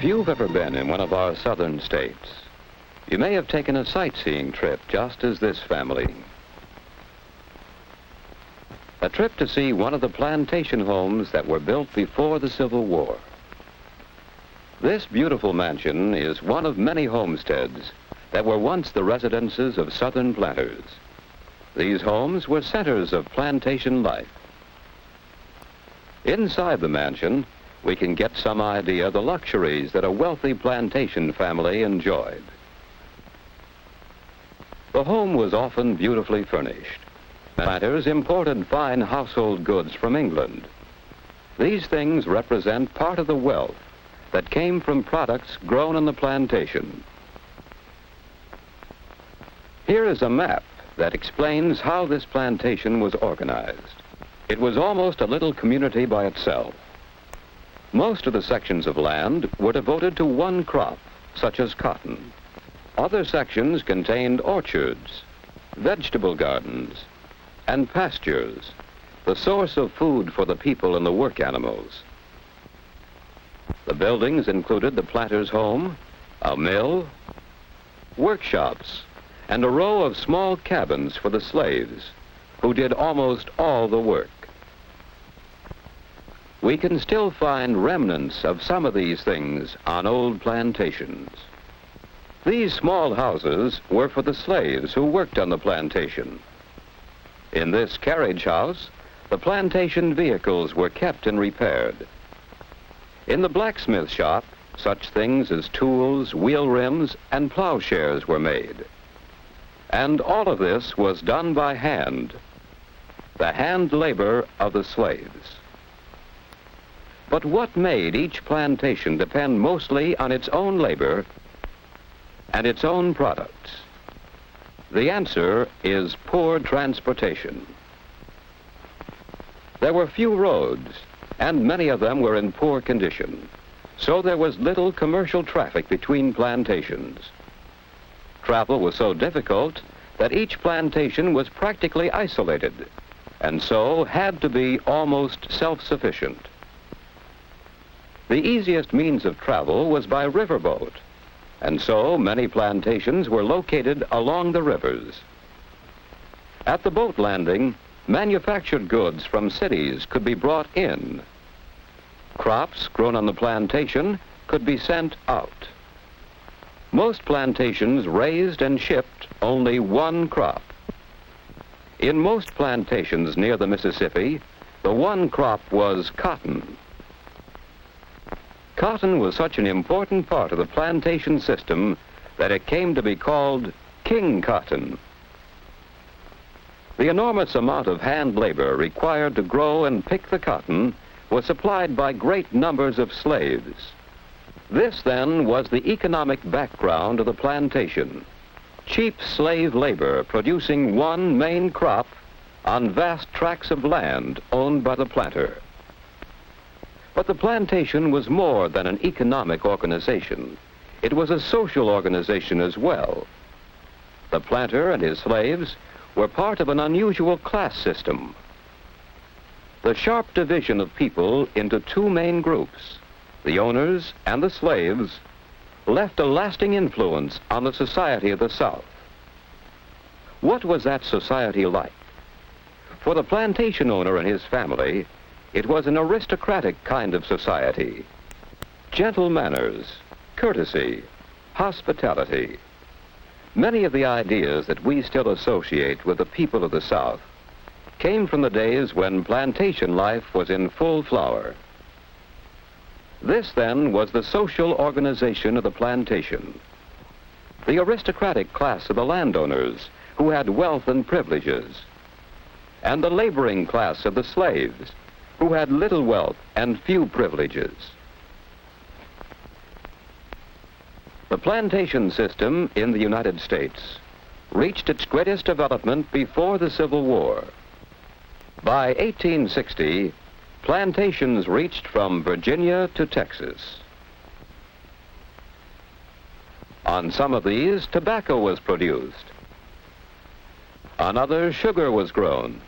If you've ever been in one of our southern states, you may have taken a sightseeing trip just as this family. A trip to see one of the plantation homes that were built before the Civil War. This beautiful mansion is one of many homesteads that were once the residences of southern planters. These homes were centers of plantation life. Inside the mansion, we can get some idea of the luxuries that a wealthy plantation family enjoyed. The home was often beautifully furnished. Planters imported fine household goods from England. These things represent part of the wealth that came from products grown on the plantation. Here is a map that explains how this plantation was organized. It was almost a little community by itself. Most of the sections of land were devoted to one crop, such as cotton. Other sections contained orchards, vegetable gardens, and pastures, the source of food for the people and the work animals. The buildings included the planter's home, a mill, workshops, and a row of small cabins for the slaves, who did almost all the work. We can still find remnants of some of these things on old plantations. These small houses were for the slaves who worked on the plantation. In this carriage house, the plantation vehicles were kept and repaired. In the blacksmith shop, such things as tools, wheel rims, and plowshares were made. And all of this was done by hand, the hand labor of the slaves. But what made each plantation depend mostly on its own labor and its own products? The answer is poor transportation. There were few roads, and many of them were in poor condition, so there was little commercial traffic between plantations. Travel was so difficult that each plantation was practically isolated, and so had to be almost self-sufficient. The easiest means of travel was by riverboat, and so many plantations were located along the rivers. At the boat landing, manufactured goods from cities could be brought in. Crops grown on the plantation could be sent out. Most plantations raised and shipped only one crop. In most plantations near the Mississippi, the one crop was cotton. Cotton was such an important part of the plantation system that it came to be called king cotton. The enormous amount of hand labor required to grow and pick the cotton was supplied by great numbers of slaves. This, then, was the economic background of the plantation. Cheap slave labor producing one main crop on vast tracts of land owned by the planter. But the plantation was more than an economic organization. It was a social organization as well. The planter and his slaves were part of an unusual class system. The sharp division of people into two main groups, the owners and the slaves, left a lasting influence on the society of the South. What was that society like? For the plantation owner and his family, it was an aristocratic kind of society. Gentle manners, courtesy, hospitality. Many of the ideas that we still associate with the people of the South came from the days when plantation life was in full flower. This, then, was the social organization of the plantation. The aristocratic class of the landowners who had wealth and privileges, and the laboring class of the slaves who had little wealth and few privileges. The plantation system in the United States reached its greatest development before the Civil War. By 1860, plantations reached from Virginia to Texas. On some of these, tobacco was produced. On others, sugar was grown.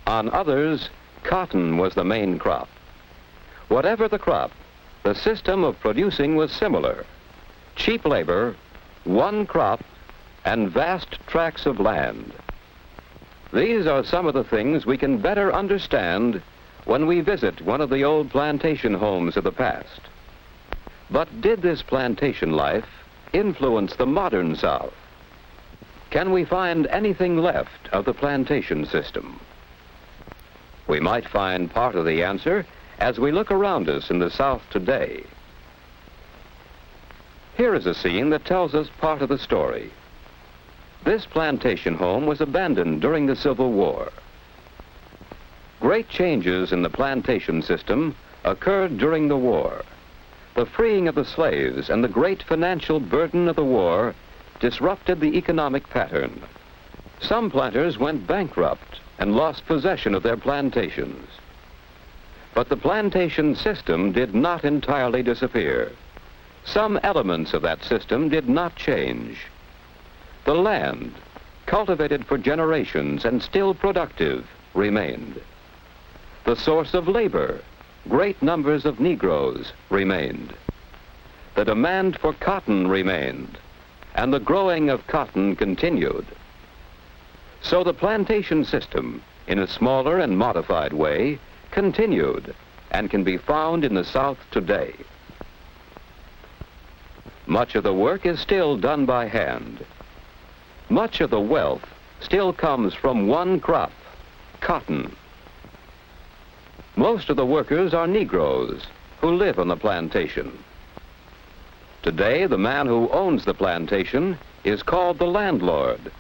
On others, cotton was the main crop. Whatever the crop, the system of producing was similar. Cheap labor, one crop, and vast tracts of land. These are some of the things we can better understand when we visit one of the old plantation homes of the past. But did this plantation life influence the modern South? Can we find anything left of the plantation system? We might find part of the answer as we look around us in the South today. Here is a scene that tells us part of the story. This plantation home was abandoned during the Civil War. Great changes in the plantation system occurred during the war. The freeing of the slaves and the great financial burden of the war disrupted the economic pattern. Some planters went bankrupt and lost possession of their plantations. But the plantation system did not entirely disappear. Some elements of that system did not change. The land, cultivated for generations and still productive, remained. The source of labor, great numbers of Negroes, remained. The demand for cotton remained, and the growing of cotton continued. So the plantation system, in a smaller and modified way, continued and can be found in the South today. Much of the work is still done by hand. Much of the wealth still comes from one crop, cotton. Most of the workers are Negroes who live on the plantation. Today, the man who owns the plantation is called the landlord.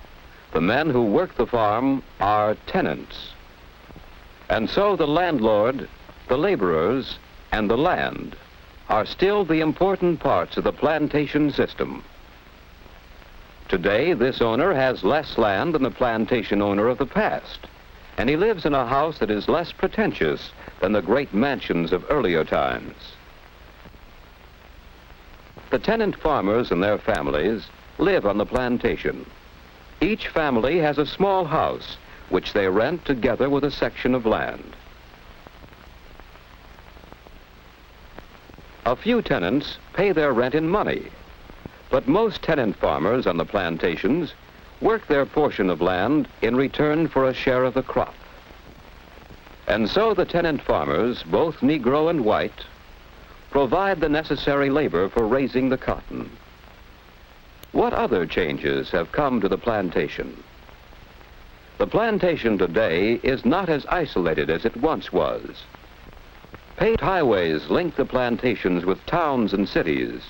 The men who work the farm are tenants. And so the landlord, the laborers, and the land are still the important parts of the plantation system. Today, this owner has less land than the plantation owner of the past, and he lives in a house that is less pretentious than the great mansions of earlier times. The tenant farmers and their families live on the plantation. Each family has a small house which they rent together with a section of land. A few tenants pay their rent in money, but most tenant farmers on the plantations work their portion of land in return for a share of the crop. And so the tenant farmers, both Negro and white, provide the necessary labor for raising the cotton. What other changes have come to the plantation? The plantation today is not as isolated as it once was. Paved highways link the plantations with towns and cities.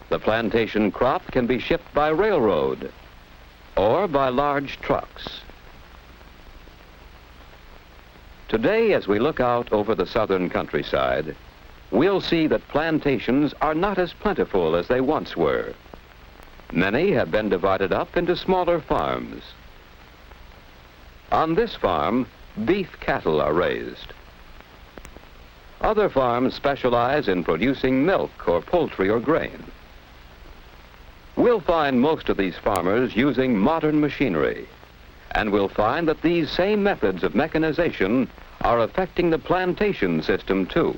The plantation crop can be shipped by railroad or by large trucks. Today, as we look out over the southern countryside, we'll see that plantations are not as plentiful as they once were. Many have been divided up into smaller farms. On this farm, beef cattle are raised. Other farms specialize in producing milk or poultry or grain. We'll find most of these farmers using modern machinery, and we'll find that these same methods of mechanization are affecting the plantation system too.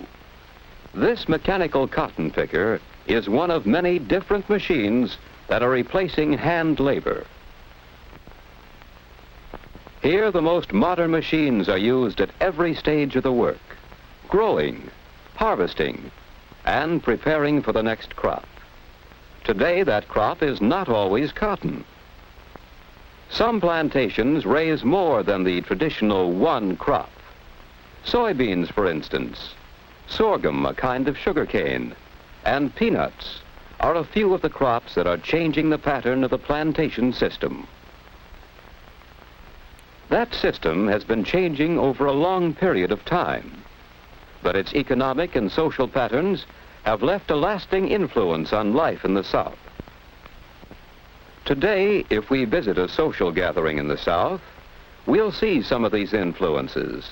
This mechanical cotton picker is one of many different machines that are replacing hand labor. Here, the most modern machines are used at every stage of the work: growing, harvesting, and preparing for the next crop. Today, that crop is not always cotton. Some plantations raise more than the traditional one crop. Soybeans, for instance, sorghum, a kind of sugarcane, and peanuts are a few of the crops that are changing the pattern of the plantation system. That system has been changing over a long period of time, but its economic and social patterns have left a lasting influence on life in the South. Today, if we visit a social gathering in the South, we'll see some of these influences: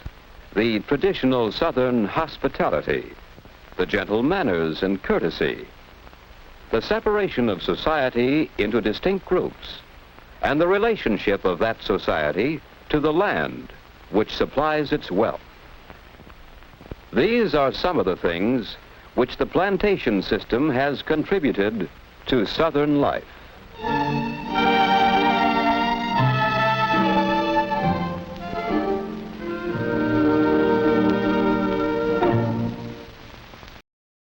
the traditional Southern hospitality, the gentle manners and courtesy, the separation of society into distinct groups, and the relationship of that society to the land which supplies its wealth. These are some of the things which the plantation system has contributed to Southern life.